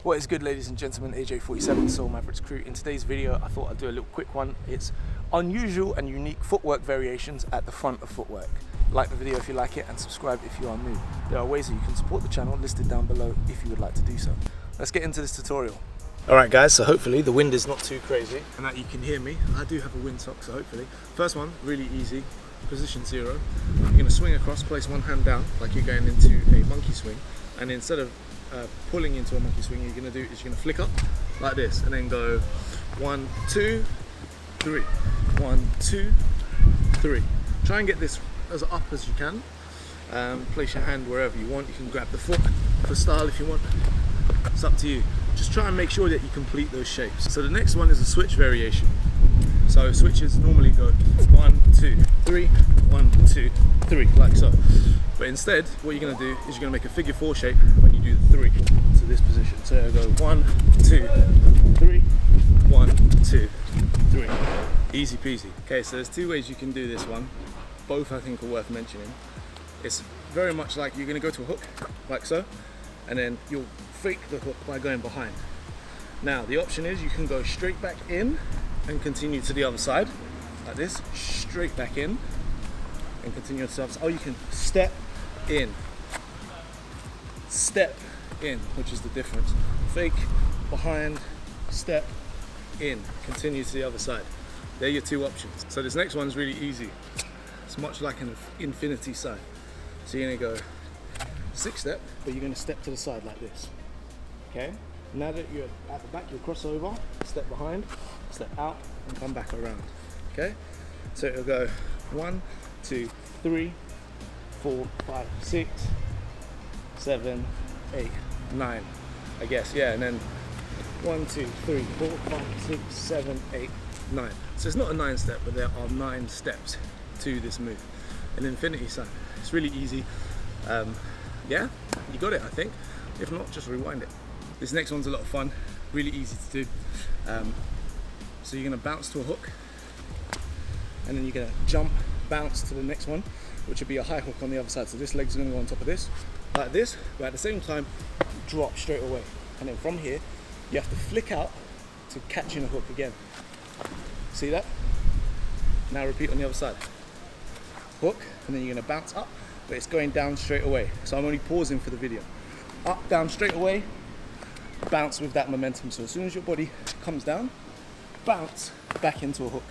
What is good, ladies and gentlemen? AJ47 Soul Mavericks crew. In today's video I thought I'd do a little quick one. It's unusual and unique footwork variations at the front of footwork. Like the video if you like it and subscribe if you are new. There are ways that you can support the channel listed down below if you would like to do so. Let's get into this tutorial. Alright guys, so hopefully the wind is not too crazy and that you can hear me. I do have a windsock, so hopefully. First one, really easy. Position 0. You're going to swing across, place one hand down like you're going into a monkey swing, and instead of pulling into a monkey swing, you're going to do is you're going to flick up like this and then go 1, 2, 3, 1, 2, 3. Try and get this as up as you can. Place your hand wherever you want. You can grab the foot for style if you want. It's up to you. Just try and make sure that you complete those shapes. So the next one is a switch variation. So switches normally go 1, 2, 3, 1, 2, 3, like so. But instead, what you're going to do is you're going to make a figure 4 shape when you do the 3 to this position. So you'll go 1, 2, 3, 1, 2, 3. Easy peasy. Okay, so there's two ways you can do this one. Both I think are worth mentioning. It's very much like you're going to go to a hook, like so, and then you'll fake the hook by going behind. Now, the option is you can go straight back in and continue to the other side, like this, straight back in, and continue to the other side. Or you can step in, which is the difference. Fake, behind, step, in, continue to the other side. They're your two options. So this next one's really easy. It's much like an infinity sign. So you're gonna go 6 step, but you're gonna step to the side like this. Okay? Now that you're at the back, you'll cross over, step behind, step out, and come back around. Okay? So it'll go 1, 2, 3, 4, 5, 6, 7, 8, 9. I guess, yeah, and then 1, 2, 3, 4, 5, 6, 7, 8, 9. So it's not a 9 step, but there are 9 steps to this move. An infinity sign. It's really easy. Yeah, you got it, I think. If not, just rewind it. This next one's a lot of fun, really easy to do. So you're gonna bounce to a hook, and then you're gonna jump, bounce to the next one, which will be a high hook on the other side. So this leg's gonna go on top of this, like this, but at the same time, drop straight away. And then from here, you have to flick out to catch in a hook again. See that? Now repeat on the other side. Hook, and then you're gonna bounce up, but it's going down straight away. So I'm only pausing for the video. Up, down, straight away, bounce with that momentum. So as soon as your body comes down, bounce back into a hook.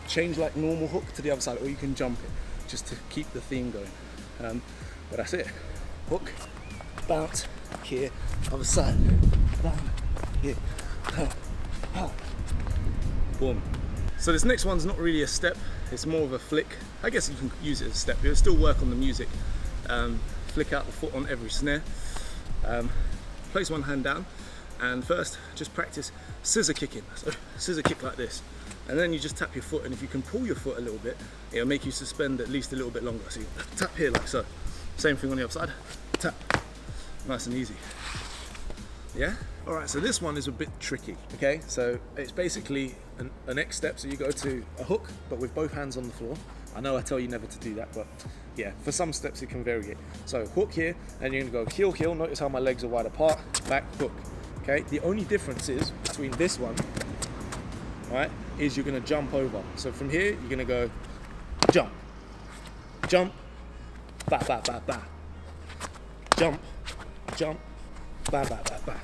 Change like normal hook to the other side, or you can jump it just to keep the theme going. But that's it. Hook, bounce, here, other side, down, here, down, boom. So this next one's not really a step, it's more of a flick. I guess you can use it as a step, but it'll still work on the music. Flick out the foot on every snare. Place one hand down, and first just practice scissor kicking. So scissor kick like this, and then you just tap your foot, and if you can pull your foot a little bit, it'll make you suspend at least a little bit longer. So you tap here like so. Same thing on the other side, tap. Nice and easy. Yeah? Alright, so this one is a bit tricky, okay? So it's basically an X step, so you go to a hook, but with both hands on the floor. I know I tell you never to do that, but yeah, for some steps it can vary it. So hook here, and you're gonna go heel, heel. Notice how my legs are wide apart, back, hook, okay? The only difference is between this one, right, is you're gonna jump over. So from here, you're gonna go jump, jump, ba, ba, ba, ba. Jump, jump, ba, ba, ba, ba.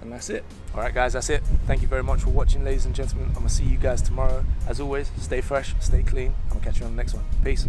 And that's it. Alright guys, that's it. Thank you very much for watching, ladies and gentlemen. I'm gonna see you guys tomorrow. As always, stay fresh, stay clean. I'm gonna catch you on the next one. Peace.